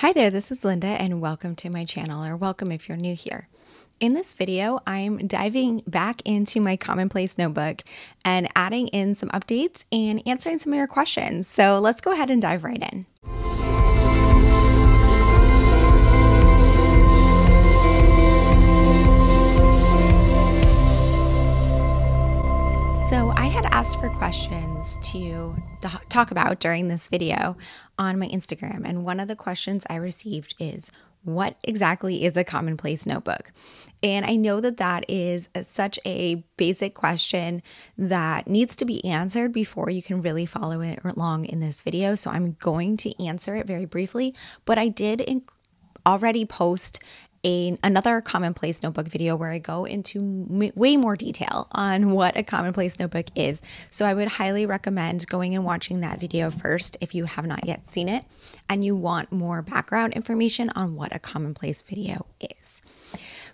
Hi there, this is Linda and welcome to my channel, or welcome if you're new here. In this video, I'm diving back into my Commonplace notebook and adding in some updates and answering some of your questions. So let's go ahead and dive right in. So I had asked for questions to talk about during this video on my Instagram, and one of the questions I received is, what exactly is a commonplace notebook? And I know that that is such a basic question that needs to be answered before you can really follow it along in this video. So I'm going to answer it very briefly, but I did already post another commonplace notebook video where I go into way more detail on what a commonplace notebook is. So I would highly recommend going and watching that video first if you have not yet seen it and you want more background information on what a commonplace video is.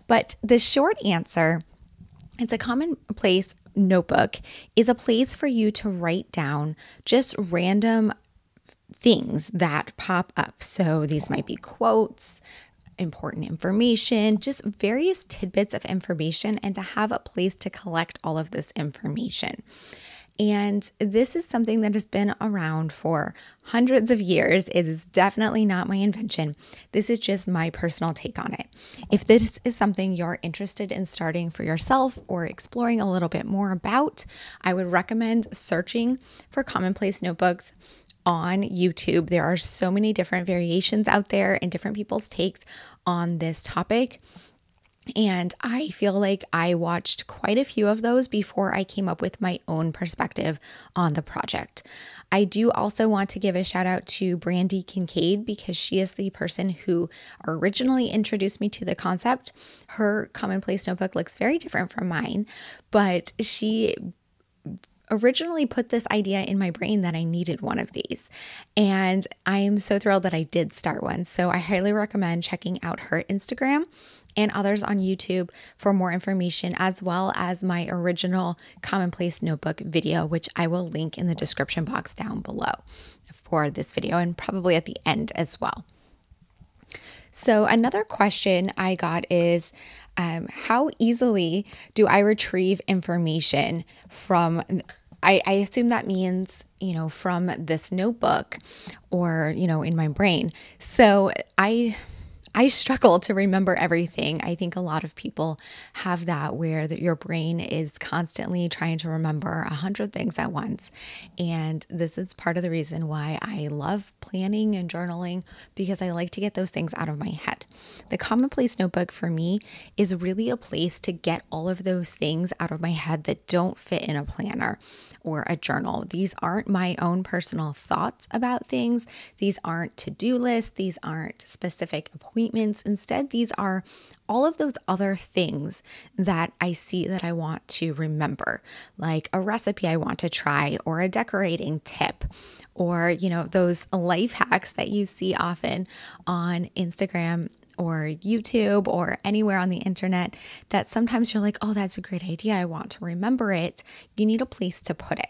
But the short answer, it's a commonplace notebook is a place for you to write down just random things that pop up. So these might be quotes, important information, just various tidbits of information, and to have a place to collect all of this information. And this is something that has been around for hundreds of years. It is definitely not my invention. This is just my personal take on it. If this is something you're interested in starting for yourself or exploring a little bit more about, I would recommend searching for commonplace notebooks on YouTube. There are so many different variations out there and different people's takes on this topic. And I feel like I watched quite a few of those before I came up with my own perspective on the project. I do also want to give a shout out to Brandy Kincaid because she is the person who originally introduced me to the concept. Her commonplace notebook looks very different from mine, but she originally put this idea in my brain that I needed one of these. And I am so thrilled that I did start one. So I highly recommend checking out her Instagram and others on YouTube for more information, as well as my original commonplace notebook video, which I will link in the description box down below for this video and probably at the end as well. So another question I got is, how easily do I retrieve information from, I assume that means, from this notebook or, in my brain. So I struggle to remember everything. I think a lot of people have that where your brain is constantly trying to remember 100 things at once. And this is part of the reason why I love planning and journaling, because I like to get those things out of my head. The commonplace notebook for me is really a place to get all of those things out of my head that don't fit in a planner or a journal. These aren't my own personal thoughts about things. These aren't to-do lists. These aren't specific appointments. Instead, these are all of those other things that I see that I want to remember, like a recipe I want to try, or a decorating tip, or, those life hacks that you see often on Instagram or YouTube or anywhere on the internet that sometimes you're like, oh, that's a great idea. I want to remember it. You need a place to put it.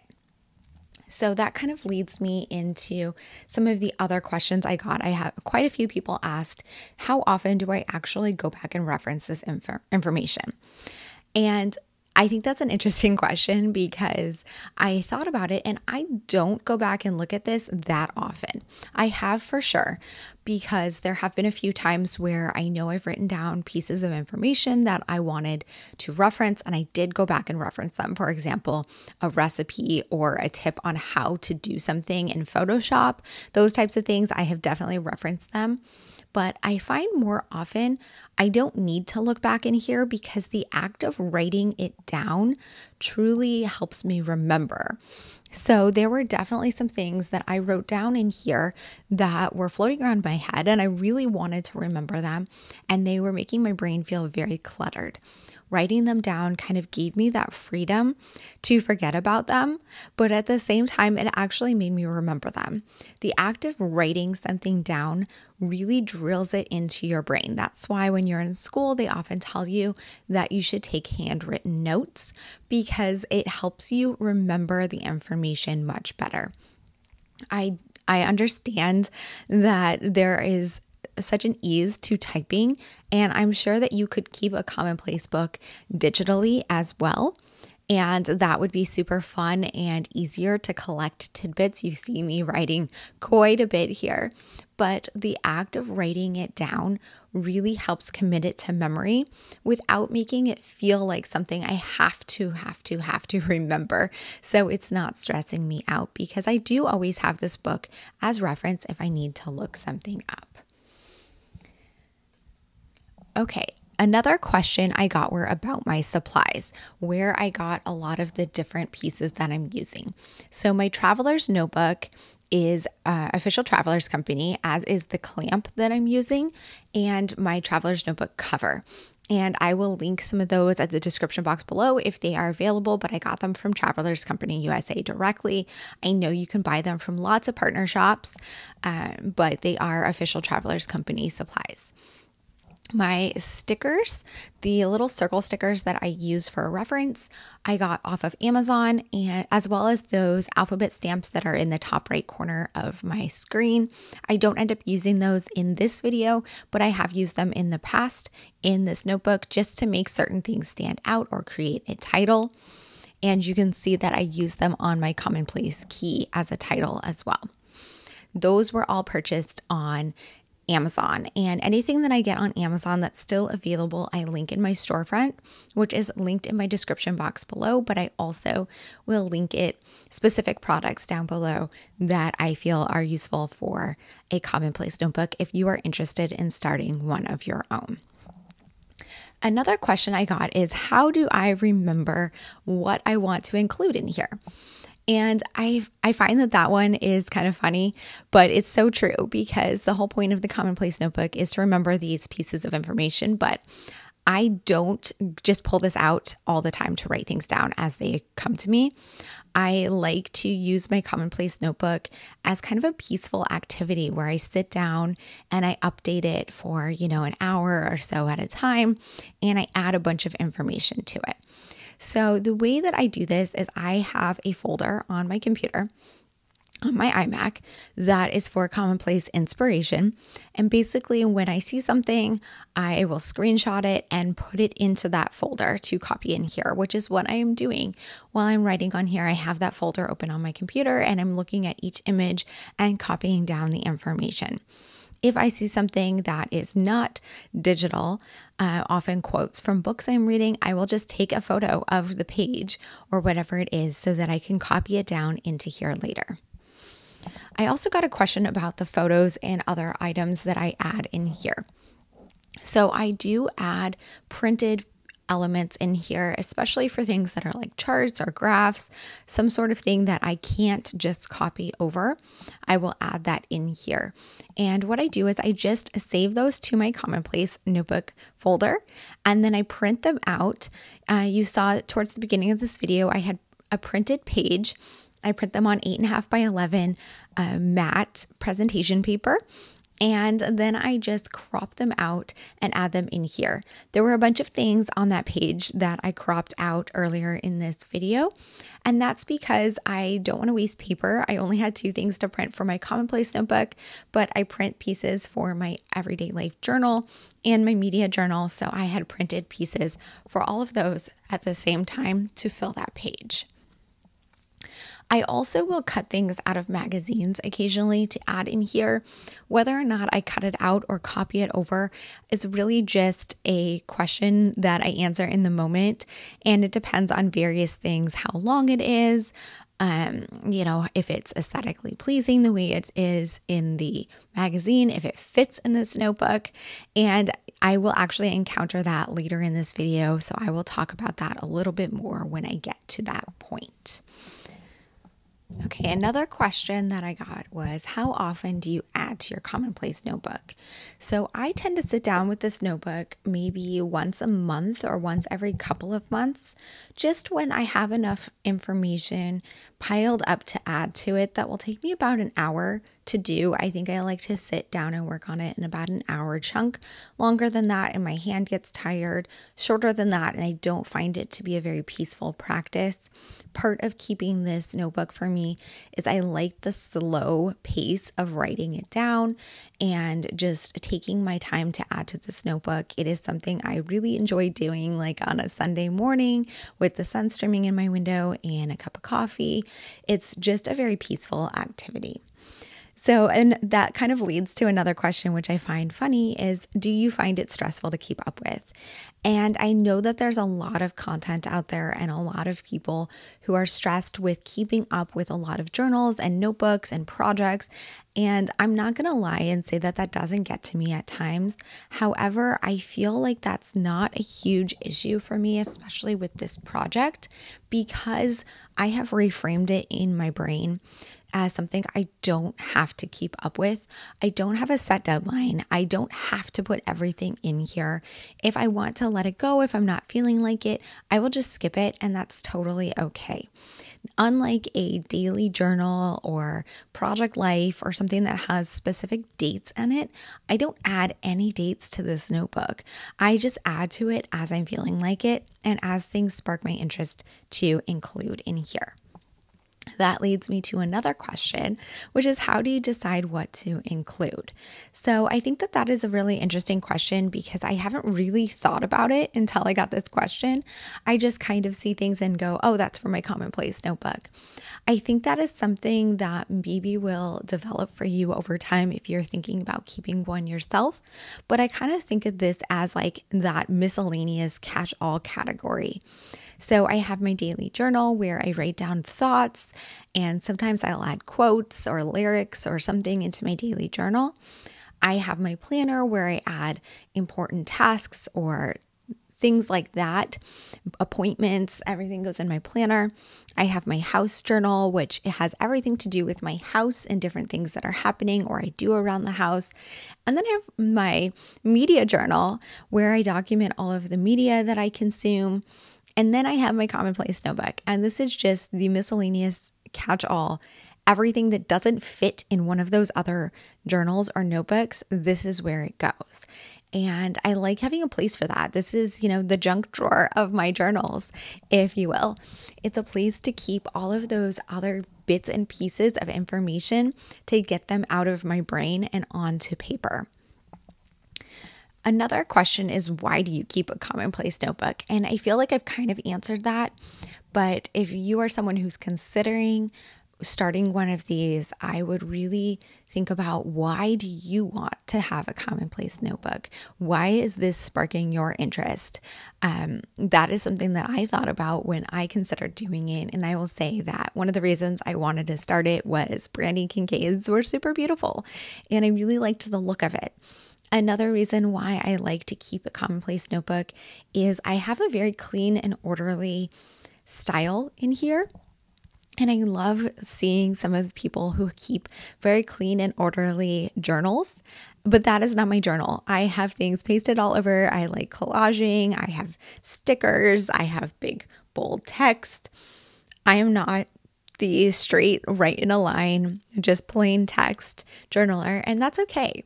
So that kind of leads me into some of the other questions I got. I have quite a few people asked, how often do I actually go back and reference this information? And I think that's an interesting question because I thought about it and I don't go back and look at this that often. I have for sure, because there have been a few times where I know I've written down pieces of information that I wanted to reference, and I did go back and reference them. For example, a recipe or a tip on how to do something in Photoshop, those types of things, I have definitely referenced them. But I find more often I don't need to look back in here because the act of writing it down truly helps me remember. So there were definitely some things that I wrote down in here that were floating around my head and I really wanted to remember them, and they were making my brain feel very cluttered. Writing them down kind of gave me that freedom to forget about them, but at the same time, it actually made me remember them. The act of writing something down really drills it into your brain. That's why when you're in school, they often tell you that you should take handwritten notes because it helps you remember the information much better. I understand that there is such an ease to typing, and I'm sure that you could keep a Commonplace book digitally as well. And that would be super fun and easier to collect tidbits. You see me writing quite a bit here, but the act of writing it down really helps commit it to memory without making it feel like something I have to remember. So it's not stressing me out because I do always have this book as reference if I need to look something up. Okay. Another question I got were about my supplies, where I got a lot of the different pieces that I'm using. So my Traveler's Notebook is Official Traveler's Company, as is the clamp that I'm using and my Traveler's Notebook cover. And I will link some of those at the description box below if they are available, but I got them from Travelers Company USA directly. I know you can buy them from lots of partner shops, but they are Official Travelers Company supplies. My stickers, the little circle stickers that I use for reference, I got off of Amazon, and as well as those alphabet stamps that are in the top right corner of my screen. I don't end up using those in this video, but I have used them in the past in this notebook just to make certain things stand out or create a title. And you can see that I use them on my Commonplace key as a title as well. Those were all purchased on Amazon, and anything that I get on Amazon that's still available, I link in my storefront, which is linked in my description box below, but I also will link it specific products down below that I feel are useful for a Commonplace notebook if you are interested in starting one of your own. Another question I got is, how do I remember what I want to include in here? And I find that one is kind of funny, but it's so true because the whole point of the Commonplace Notebook is to remember these pieces of information, but I don't just pull this out all the time to write things down as they come to me. I like to use my Commonplace Notebook as kind of a peaceful activity where I sit down and I update it for, an hour or so at a time, and I add a bunch of information to it. So the way that I do this is I have a folder on my computer, on my iMac, that is for Commonplace inspiration. And basically when I see something, I will screenshot it and put it into that folder to copy in here, which is what I am doing while I'm writing on here. I have that folder open on my computer and I'm looking at each image and copying down the information. If I see something that is not digital, often quotes from books I'm reading, I will just take a photo of the page or whatever it is so that I can copy it down into here later. I also got a question about the photos and other items that I add in here. So I do add printed elements in here, especially for things that are like charts or graphs, some sort of thing that I can't just copy over. I will add that in here. And what I do is I just save those to my Commonplace Notebook folder, and then I print them out. You saw towards the beginning of this video, I had a printed page. I print them on 8.5 by 11 matte presentation paper. And then I just crop them out and add them in here. There were a bunch of things on that page that I cropped out earlier in this video. And that's because I don't want to waste paper. I only had 2 things to print for my Commonplace Notebook, but I print pieces for my everyday life journal and my media journal. So I had printed pieces for all of those at the same time to fill that page. I also will cut things out of magazines occasionally to add in here. Whether or not I cut it out or copy it over is really just a question that I answer in the moment, and it depends on various things, how long it is, if it's aesthetically pleasing the way it is in the magazine, if it fits in this notebook, and I will actually encounter that later in this video, so I will talk about that a little bit more when I get to that point. Okay, another question that I got was, how often do you add to your Commonplace Notebook? So I tend to sit down with this notebook maybe once a month or once every couple of months, just when I have enough information piled up to add to it that will take me about an hour to do. I think I like to sit down and work on it in about an hour chunk. Longer than that, and my hand gets tired. Shorter than that, and I don't find it to be a very peaceful practice. Part of keeping this notebook for me is I like the slow pace of writing it down and just taking my time to add to this notebook. It is something I really enjoy doing, like on a Sunday morning with the sun streaming in my window and a cup of coffee. It's just a very peaceful activity. So, and that kind of leads to another question, which I find funny, is do you find it stressful to keep up with? And I know that there's a lot of content out there and a lot of people who are stressed with keeping up with a lot of journals and notebooks and projects. And I'm not going to lie and say that that doesn't get to me at times. However, I feel like that's not a huge issue for me, especially with this project, because I have reframed it in my brain as something I don't have to keep up with. I don't have a set deadline. I don't have to put everything in here. If I want to let it go, if I'm not feeling like it, I will just skip it, and that's totally okay. Unlike a daily journal or project life or something that has specific dates in it, I don't add any dates to this notebook. I just add to it as I'm feeling like it and as things spark my interest to include in here. That leads me to another question, which is how do you decide what to include? So I think that that is a really interesting question because I haven't really thought about it until I got this question. I just kind of see things and go, oh, that's for my Commonplace notebook. I think that is something that maybe will develop for you over time if you're thinking about keeping one yourself. But I kind of think of this as like that miscellaneous catch-all category. So I have my daily journal where I write down thoughts, and sometimes I'll add quotes or lyrics or something into my daily journal. I have my planner where I add important tasks or things like that, appointments, everything goes in my planner. I have my house journal, which it has everything to do with my house and different things that are happening or I do around the house. And then I have my media journal where I document all of the media that I consume. And then I have my Commonplace notebook, and this is just the miscellaneous catch-all. Everything that doesn't fit in one of those other journals or notebooks, this is where it goes. And I like having a place for that. This is, the junk drawer of my journals, if you will. It's a place to keep all of those other bits and pieces of information to get them out of my brain and onto paper. Another question is, why do you keep a Commonplace notebook? And I feel like I've kind of answered that, but if you are someone who's considering starting one of these, I would really think about, why do you want to have a Commonplace notebook? Why is this sparking your interest? That is something that I thought about when I considered doing it. And I will say that one of the reasons I wanted to start it was Brandy Kincaid's were super beautiful, and I really liked the look of it. Another reason why I like to keep a Commonplace notebook is I have a very clean and orderly style in here. And I love seeing some of the people who keep very clean and orderly journals, but that is not my journal. I have things pasted all over. I like collaging. I have stickers. I have big, bold text. I am not the straight, right in a line, just plain text journaler, and that's okay.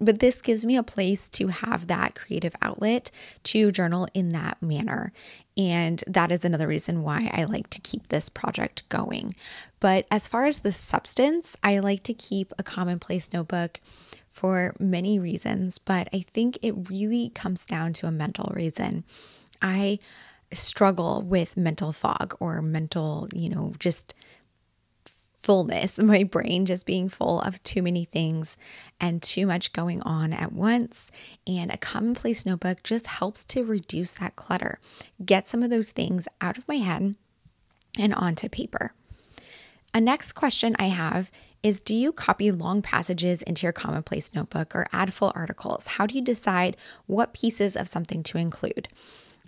But this gives me a place to have that creative outlet to journal in that manner. And that is another reason why I like to keep this project going. But as far as the substance, I like to keep a Commonplace notebook for many reasons, but I think it really comes down to a mental reason. I struggle with mental fog or mental, just fullness, my brain just being full of too many things and too much going on at once. And a Commonplace notebook just helps to reduce that clutter, get some of those things out of my head and onto paper. A next question I have is, do you copy long passages into your Commonplace notebook or add full articles? How do you decide what pieces of something to include?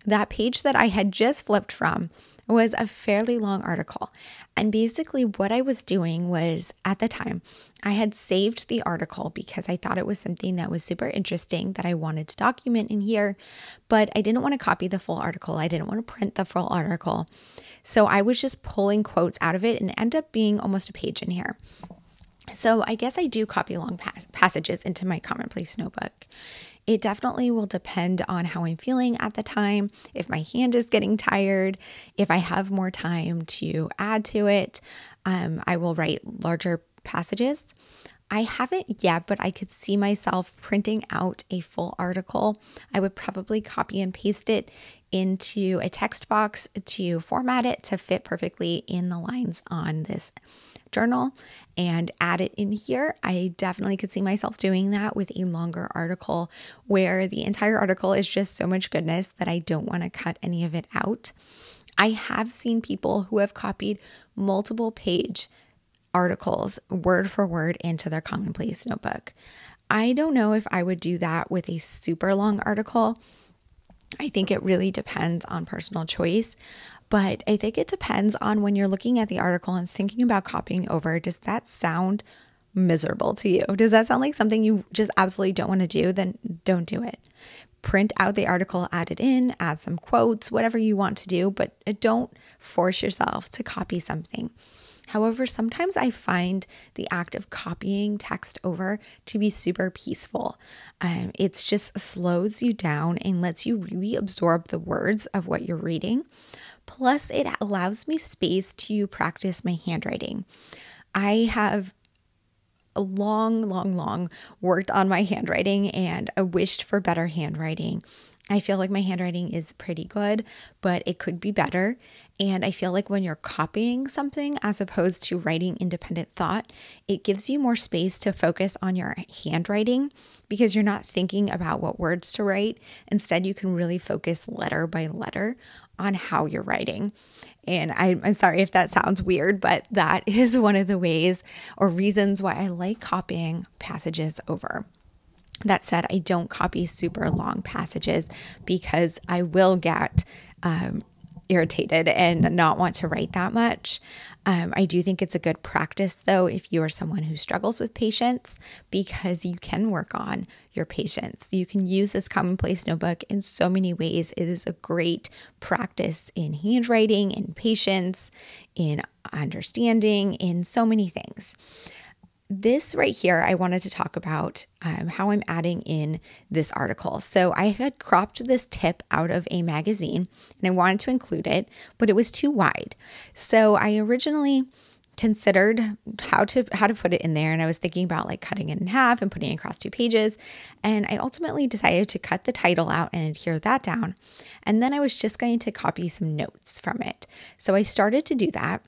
That page that I had just flipped from was a fairly long article. And basically what I was doing was, at the time, I had saved the article because I thought it was something that was super interesting that I wanted to document in here, but I didn't want to copy the full article. I didn't want to print the full article. So I was just pulling quotes out of it and it ended up being almost a page in here. So I guess I do copy long passages into my Commonplace notebook. It definitely will depend on how I'm feeling at the time, if my hand is getting tired, if I have more time to add to it. I will write larger passages. I haven't yet, but I could see myself printing out a full article. I would probably copy and paste it into a text box to format it to fit perfectly in the lines on this journal and add it in here. I definitely could see myself doing that with a longer article where the entire article is just so much goodness that I don't want to cut any of it out. I have seen people who have copied multiple page articles word for word into their Commonplace notebook. I don't know if I would do that with a super long article. I think it really depends on personal choice, but I think it depends on when you're looking at the article and thinking about copying over. Does that sound miserable to you? Does that sound like something you just absolutely don't want to do? Then don't do it. Print out the article, add it in, add some quotes, whatever you want to do, but don't force yourself to copy something. However, sometimes I find the act of copying text over to be super peaceful. It just slows you down and lets you really absorb the words of what you're reading. Plus, it allows me space to practice my handwriting. I have long worked on my handwriting and I wished for better handwriting. I feel like my handwriting is pretty good, but it could be better. And I feel like when you're copying something as opposed to writing independent thought, it gives you more space to focus on your handwriting because you're not thinking about what words to write. Instead, you can really focus letter by letter on how you're writing. And I'm sorry if that sounds weird, but that is one of the ways or reasons why I like copying passages over. That said, I don't copy super long passages because I will get irritated and not want to write that much. I do think it's a good practice, though, if you are someone who struggles with patience, because you can work on your patience. You can use this Commonplace notebook in so many ways. It is a great practice in handwriting, in patience, in understanding, in so many things. This right here, I wanted to talk about how I'm adding in this article. So I had cropped this tip out of a magazine and I wanted to include it, but it was too wide. So I originally considered how to put it in there, and I was thinking about like cutting it in half and putting it across 2 pages. And I ultimately decided to cut the title out and adhere that down. And then I was just going to copy some notes from it. So I started to do that.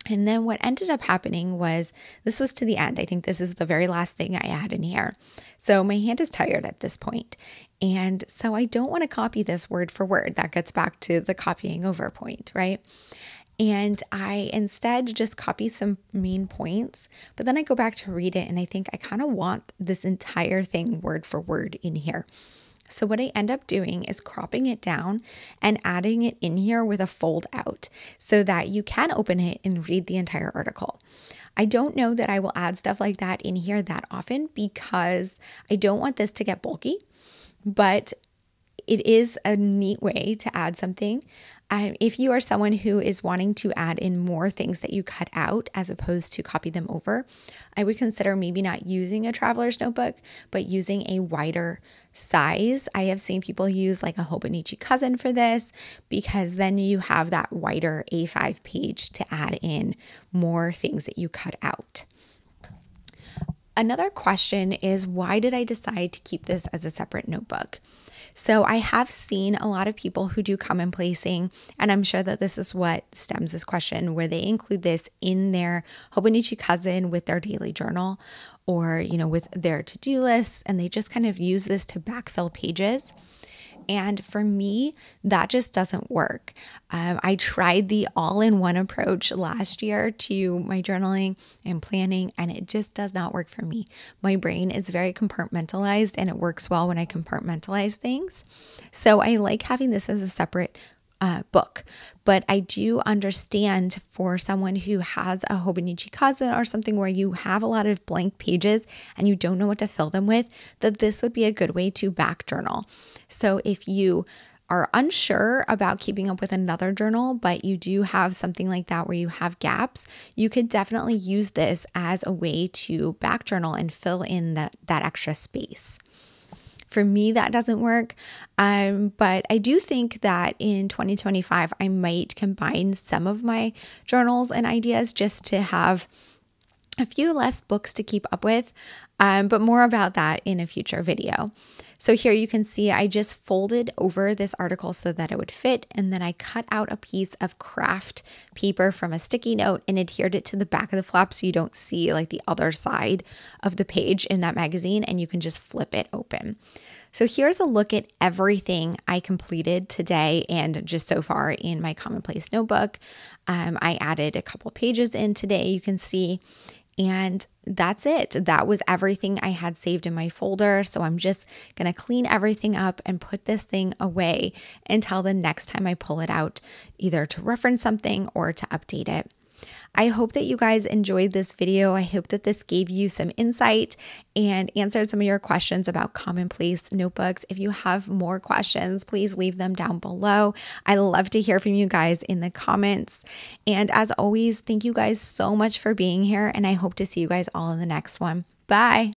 And then what ended up happening was, this was to the end. I think this is the very last thing I add in here. So my hand is tired at this point. And so I don't want to copy this word for word. That gets back to the copying over point, right? And I instead just copy some main points, but then I go back to read it and I think I kind of want this entire thing word for word in here. So what I end up doing is cropping it down and adding it in here with a fold out so that you can open it and read the entire article. I don't know that I will add stuff like that in here that often because I don't want this to get bulky, but it is a neat way to add something. If you are someone who is wanting to add in more things that you cut out as opposed to copy them over, I would consider maybe not using a traveler's notebook, but using a wider size. I have seen people use like a Hobonichi Cousin for this because then you have that wider A5 page to add in more things that you cut out. Another question is, why did I decide to keep this as a separate notebook? So I have seen a lot of people who do commonplacing, and I'm sure that this is what stems this question, where they include this in their Hobonichi Cousin with their daily journal or, with their to-do lists, and they just kind of use this to backfill pages. And for me, that just doesn't work. I tried the all-in-one approach last year to my journaling and planning, and it just does not work for me. My brain is very compartmentalized, and it works well when I compartmentalize things. So I like having this as a separate book. But I do understand for someone who has a Hobonichi Cousin or something where you have a lot of blank pages and you don't know what to fill them with, that this would be a good way to back journal. So if you are unsure about keeping up with another journal, but you do have something like that where you have gaps, you could definitely use this as a way to back journal and fill in that extra space. For me, that doesn't work, but I do think that in 2025, I might combine some of my journals and ideas just to have a few less books to keep up with, but more about that in a future video. So here you can see I just folded over this article so that it would fit, and then I cut out a piece of craft paper from a sticky note and adhered it to the back of the flap so you don't see like the other side of the page in that magazine, and you can just flip it open. So here's a look at everything I completed today and just so far in my Commonplace notebook. I added a couple pages in today, you can see. And that's it. That was everything I had saved in my folder. So I'm just going to clean everything up and put this thing away until the next time I pull it out, either to reference something or to update it. I hope that you guys enjoyed this video. I hope that this gave you some insight and answered some of your questions about Commonplace notebooks. If you have more questions, please leave them down below. I love to hear from you guys in the comments. And as always, thank you guys so much for being here, and I hope to see you guys all in the next one. Bye.